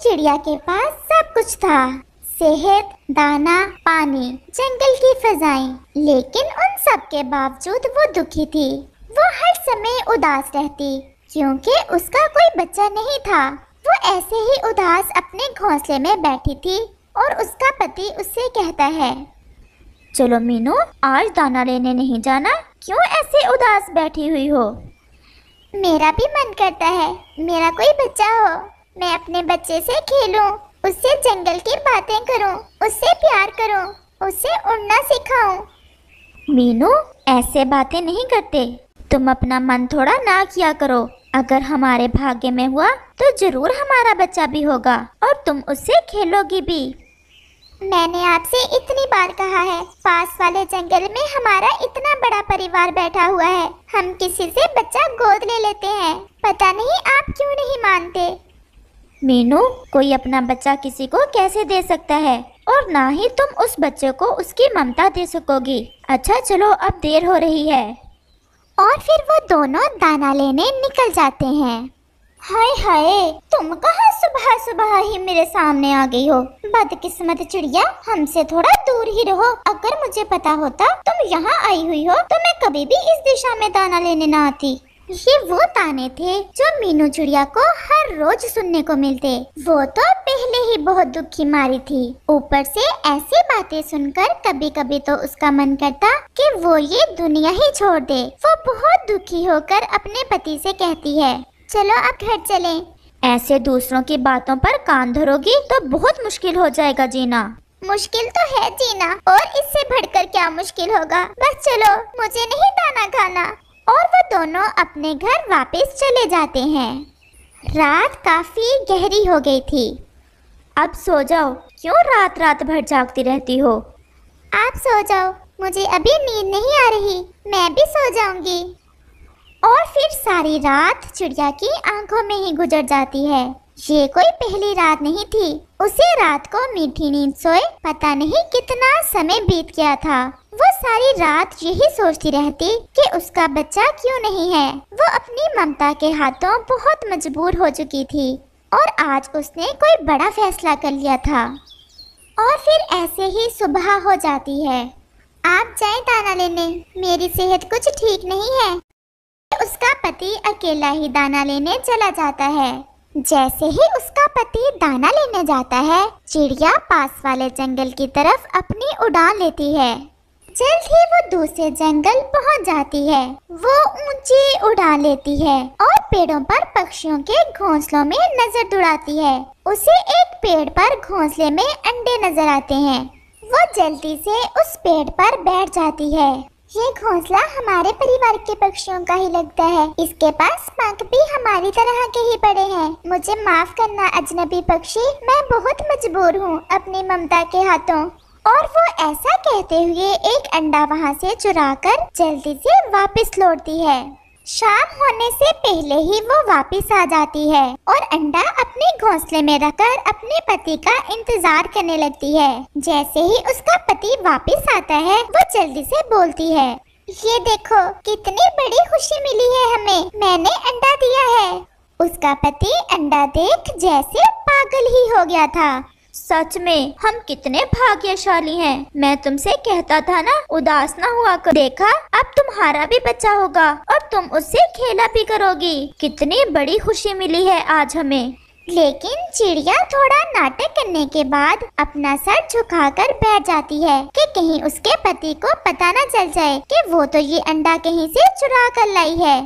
चिड़िया के पास सब कुछ था, सेहत, दाना, पानी, जंगल की फिजाएं। लेकिन उन सब के बावजूद वो दुखी थी। वो हर समय उदास रहती क्योंकि उसका कोई बच्चा नहीं था। वो ऐसे ही उदास अपने घोंसले में बैठी थी और उसका पति उससे कहता है, चलो मीनू, आज दाना लेने नहीं जाना? क्यों ऐसे उदास बैठी हुई हो? मेरा भी मन करता है मेरा कोई बच्चा हो, मैं अपने बच्चे से खेलूं, उससे जंगल की बातें करूं, उससे प्यार करूं, उससे उड़ना सिखाऊं। मीनू, ऐसे बातें नहीं करते। तुम अपना मन थोड़ा ना किया करो। अगर हमारे भाग्य में हुआ तो जरूर हमारा बच्चा भी होगा और तुम उससे खेलोगी भी। मैंने आपसे इतनी बार कहा है, पास वाले जंगल में हमारा इतना बड़ा परिवार बैठा हुआ है, हम किसी से बच्चा गोद ले लेते हैं। पता नहीं आप क्यों नहीं मानते। मीनू, कोई अपना बच्चा किसी को कैसे दे सकता है, और ना ही तुम उस बच्चे को उसकी ममता दे सकोगी। अच्छा चलो, अब देर हो रही है। और फिर वो दोनों दाना लेने निकल जाते हैं। हाय हाय, तुम कहाँ सुबह सुबह ही मेरे सामने आ गई हो? बदकिस्मत चिड़िया, हमसे थोड़ा दूर ही रहो। अगर मुझे पता होता तुम यहाँ आई हुई हो तो मैं कभी भी इस दिशा में दाना लेने ना आती। ये वो ताने थे जो मीनू चिड़िया को हर रोज सुनने को मिलते। वो तो पहले ही बहुत दुखी मारी थी, ऊपर से ऐसी बातें सुनकर कभी कभी तो उसका मन करता कि वो ये दुनिया ही छोड़ दे। वो बहुत दुखी होकर अपने पति से कहती है, चलो अब घर चलें। ऐसे दूसरों की बातों पर कान धरोगी तो बहुत मुश्किल हो जाएगा जीना। मुश्किल तो है जीना, और इससे बढ़कर क्या मुश्किल होगा। बस चलो, मुझे नहीं दाना खाना। और वो दोनों अपने घर वापस चले जाते हैं। रात काफी गहरी हो गई थी। अब सो जाओ, क्यों रात रात भर जागती रहती हो? आप सो जाओ, मुझे अभी नींद नहीं आ रही, मैं भी सो जाऊंगी। और फिर सारी रात चिड़िया की आंखों में ही गुजर जाती है। ये कोई पहली रात नहीं थी, उसे रात को मीठी नींद सोए पता नहीं कितना समय बीत गया था। वो सारी रात यही सोचती रहती कि उसका बच्चा क्यों नहीं है। वो अपनी ममता के हाथों बहुत मजबूर हो चुकी थी और आज उसने कोई बड़ा फैसला कर लिया था। और फिर ऐसे ही सुबह हो जाती है। आप जाएं दाना लेने, मेरी सेहत कुछ ठीक नहीं है। उसका पति अकेला ही दाना लेने चला जाता है। जैसे ही उसका पति दाना लेने जाता है, चिड़िया पास वाले जंगल की तरफ अपनी उड़ान लेती है। जल्द ही वो दूसरे जंगल पहुंच जाती है। वो ऊंची उड़ान लेती है और पेड़ों पर पक्षियों के घोंसलों में नजर दौड़ाती है। उसे एक पेड़ पर घोंसले में अंडे नजर आते हैं। वो जल्दी से उस पेड़ पर बैठ जाती है। ये घोंसला हमारे परिवार के पक्षियों का ही लगता है। इसके पास पंख भी हमारी तरह के ही पड़े हैं। मुझे माफ करना अजनबी पक्षी, मैं बहुत मजबूर हूँ अपनी ममता के हाथों। और वो ऐसा कहते हुए एक अंडा वहाँ से चुराकर जल्दी से वापस लौटती है। शाम होने से पहले ही वो वापस आ जाती है और अंडा अपने घोंसले में रखकर अपने पति का इंतजार करने लगती है। जैसे ही उसका पति वापस आता है, वो जल्दी से बोलती है, ये देखो कितनी बड़ी खुशी मिली है हमें, मैंने अंडा दिया है। उसका पति अंडा देख जैसे पागल ही हो गया था। सच में हम कितने भाग्यशाली हैं। मैं तुमसे कहता था ना, उदास ना हुआ कर। देखा, अब तुम्हारा भी बच्चा होगा और तुम उससे खेला भी करोगी। कितनी बड़ी खुशी मिली है आज हमें। लेकिन चिड़िया थोड़ा नाटक करने के बाद अपना सर झुकाकर बैठ जाती है कि कहीं उसके पति को पता न चल जाए कि वो तो ये अंडा कहीं से चुरा कर लाई है।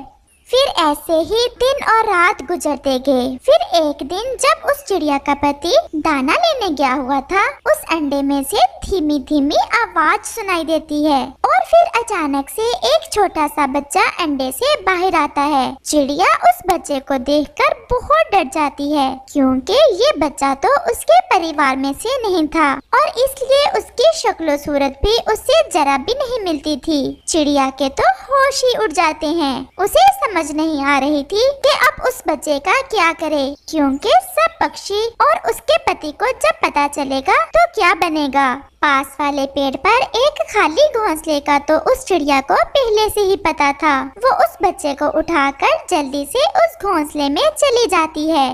फिर ऐसे ही दिन और रात गुजरते गए। फिर एक दिन जब उस चिड़िया का पति दाना लेने गया हुआ था, उस अंडे में से धीमी धीमी आवाज सुनाई देती है और फिर अचानक से एक छोटा सा बच्चा अंडे से बाहर आता है। चिड़िया उस बच्चे को देखकर बहुत डर जाती है क्योंकि ये बच्चा तो उसके परिवार में से नहीं था और इसलिए उसकी शक्ल सूरत भी उससे जरा भी नहीं मिलती थी। चिड़िया के तो होश ही उड़ जाते हैं। उसे समझ नहीं आ रही थी कि अब उस बच्चे का क्या करे, क्योंकि सब पक्षी और उसके पति को जब पता चलेगा तो क्या बनेगा। पास वाले पेड़ पर एक खाली घोंसले का तो उस चिड़िया को पहले से ही पता था। वो उस बच्चे को उठाकर जल्दी से उस घोंसले में चली जाती है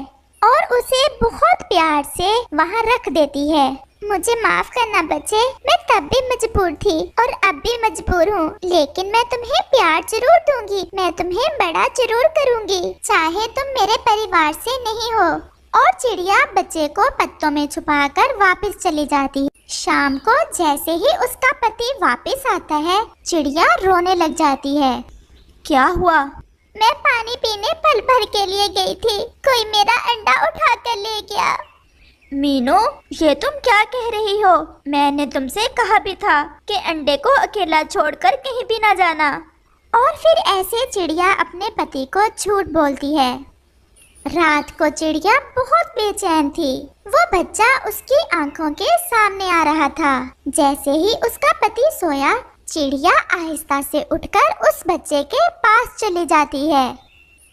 और उसे बहुत प्यार से वहाँ रख देती है। मुझे माफ करना बच्चे, मैं तब भी मजबूर थी और अब भी मजबूर हूँ, लेकिन मैं तुम्हें प्यार जरूर दूंगी। मैं तुम्हें बड़ा जरूर करूँगी, चाहे तुम मेरे परिवार से नहीं हो। और चिड़िया बच्चे को पत्तों में छुपाकर वापस चली जाती है। शाम को जैसे ही उसका पति वापस आता है, चिड़िया रोने लग जाती है। क्या हुआ? मैं पानी पीने पल भर के लिए गई थी, कोई मेरा अंडा उठा कर ले गया। मीनू, ये तुम क्या कह रही हो? मैंने तुमसे कहा भी था कि अंडे को अकेला छोड़कर कहीं भी ना जाना। और फिर ऐसे चिड़िया अपने पति को झूठ बोलती है। रात को चिड़िया बहुत बेचैन थी। वो बच्चा उसकी आंखों के सामने आ रहा था। जैसे ही उसका पति सोया, चिड़िया आहिस्ता से उठकर उस बच्चे के पास चली जाती है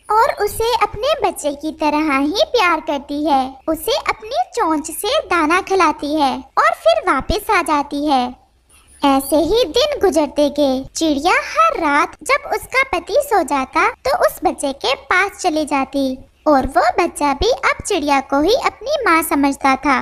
और उसे अपने बच्चे की तरह ही प्यार करती है। उसे अपनी चोंच से दाना खिलाती है और फिर वापस आ जाती है। ऐसे ही दिन गुजरते गए। चिड़िया हर रात जब उसका पति सो जाता तो उस बच्चे के पास चली जाती और वो बच्चा भी अब चिड़िया को ही अपनी माँ समझता था।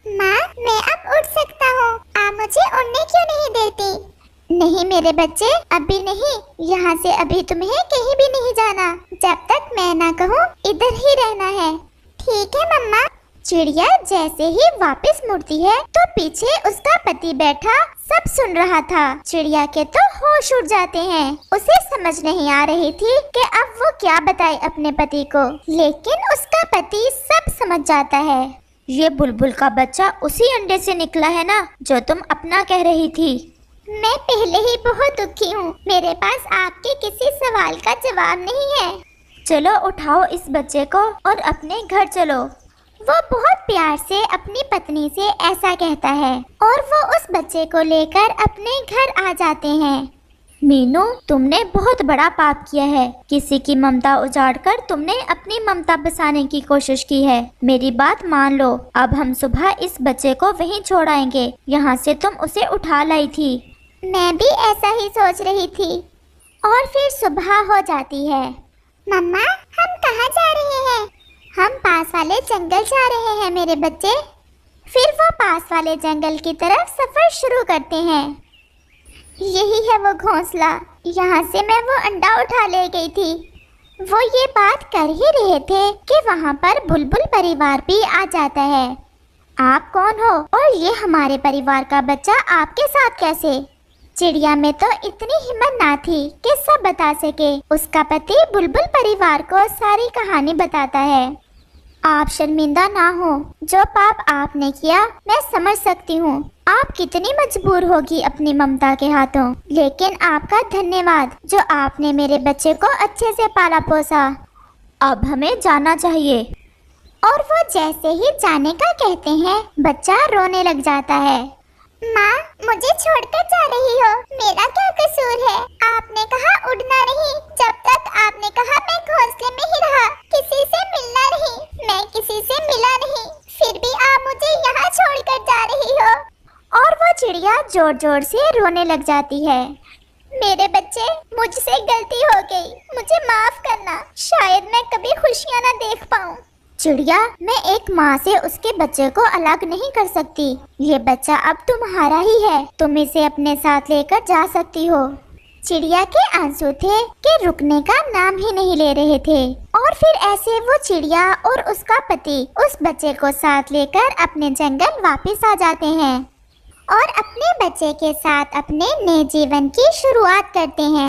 माँ, मैं अब उड़ सकता हूँ, आप मुझे उड़ने क्यों नहीं देती? नहीं मेरे बच्चे, अभी नहीं। यहाँ से अभी तुम्हें कहीं भी नहीं जाना। जब तक मैं ना कहूँ इधर ही रहना है। ठीक है मम्मा। चिड़िया जैसे ही वापस मुड़ती है तो पीछे उसका पति बैठा सब सुन रहा था। चिड़िया के तो होश उड़ जाते हैं। उसे समझ नहीं आ रही थी कि अब वो क्या बताए अपने पति को, लेकिन उसका पति सब समझ जाता है। ये बुलबुल का बच्चा उसी अंडे से निकला है ना जो तुम अपना कह रही थी। मैं पहले ही बहुत दुखी हूँ। मेरे पास आपके किसी सवाल का जवाब नहीं है। चलो उठाओ इस बच्चे को और अपने घर चलो। वो बहुत प्यार से अपनी पत्नी से ऐसा कहता है और वो उस बच्चे को लेकर अपने घर आ जाते हैं। मीनू, तुमने बहुत बड़ा पाप किया है। किसी की ममता उजाड़कर तुमने अपनी ममता बसाने की कोशिश की है। मेरी बात मान लो। अब हम सुबह इस बच्चे को वहीं छोड़ आएंगे। यहाँ से तुम उसे उठा लाई थी। मैं भी ऐसा ही सोच रही थी। और फिर सुबह हो जाती है। मम्मा, हम कहाँ जा रहे हैं? हम पास वाले जंगल जा रहे हैं मेरे बच्चे। फिर वो पास वाले जंगल की तरफ सफर शुरू करते हैं। यही है वो घोंसला, यहाँ से मैं वो अंडा उठा ले गई थी। वो ये बात कर ही रहे थे कि वहाँ पर बुलबुल परिवार भी आ जाता है। आप कौन हो और ये हमारे परिवार का बच्चा आपके साथ कैसे? चिड़िया में तो इतनी हिम्मत ना थी कि सब बता सके। उसका पति बुलबुल परिवार को सारी कहानी बताता है। आप शर्मिंदा ना हो। जो पाप आपने किया मैं समझ सकती हूँ। आप कितनी मजबूर होगी अपनी ममता के हाथों, लेकिन आपका धन्यवाद जो आपने मेरे बच्चे को अच्छे से पाला पोसा। अब हमें जाना चाहिए। और वो जैसे ही जाने का कहते हैं, बच्चा रोने लग जाता है। माँ, मुझे छोड़कर जा रही हो, मेरा क्या कसूर है? आपने कहा उड़ना नहीं, जब तक आपने कहा मैं घोंसले में ही रहा, किसी से मिलना नहीं। मैं किसी से मिला नहीं, फिर भी आप मुझे यहाँ छोड़कर जा रही हो। और वो चिड़िया जोर जोर से रोने लग जाती है। मेरे बच्चे, मुझसे गलती हो गई, मुझे माफ करना। शायद मैं कभी खुशियाँ ना देख पाऊँ। चिड़िया, मैं एक माँ से उसके बच्चे को अलग नहीं कर सकती। ये बच्चा अब तुम्हारा ही है, तुम इसे अपने साथ लेकर जा सकती हो। चिड़िया के आंसू थे कि रुकने का नाम ही नहीं ले रहे थे। और फिर ऐसे वो चिड़िया और उसका पति उस बच्चे को साथ लेकर अपने जंगल वापस आ जाते हैं और अपने बच्चे के साथ अपने नए जीवन की शुरुआत करते हैं।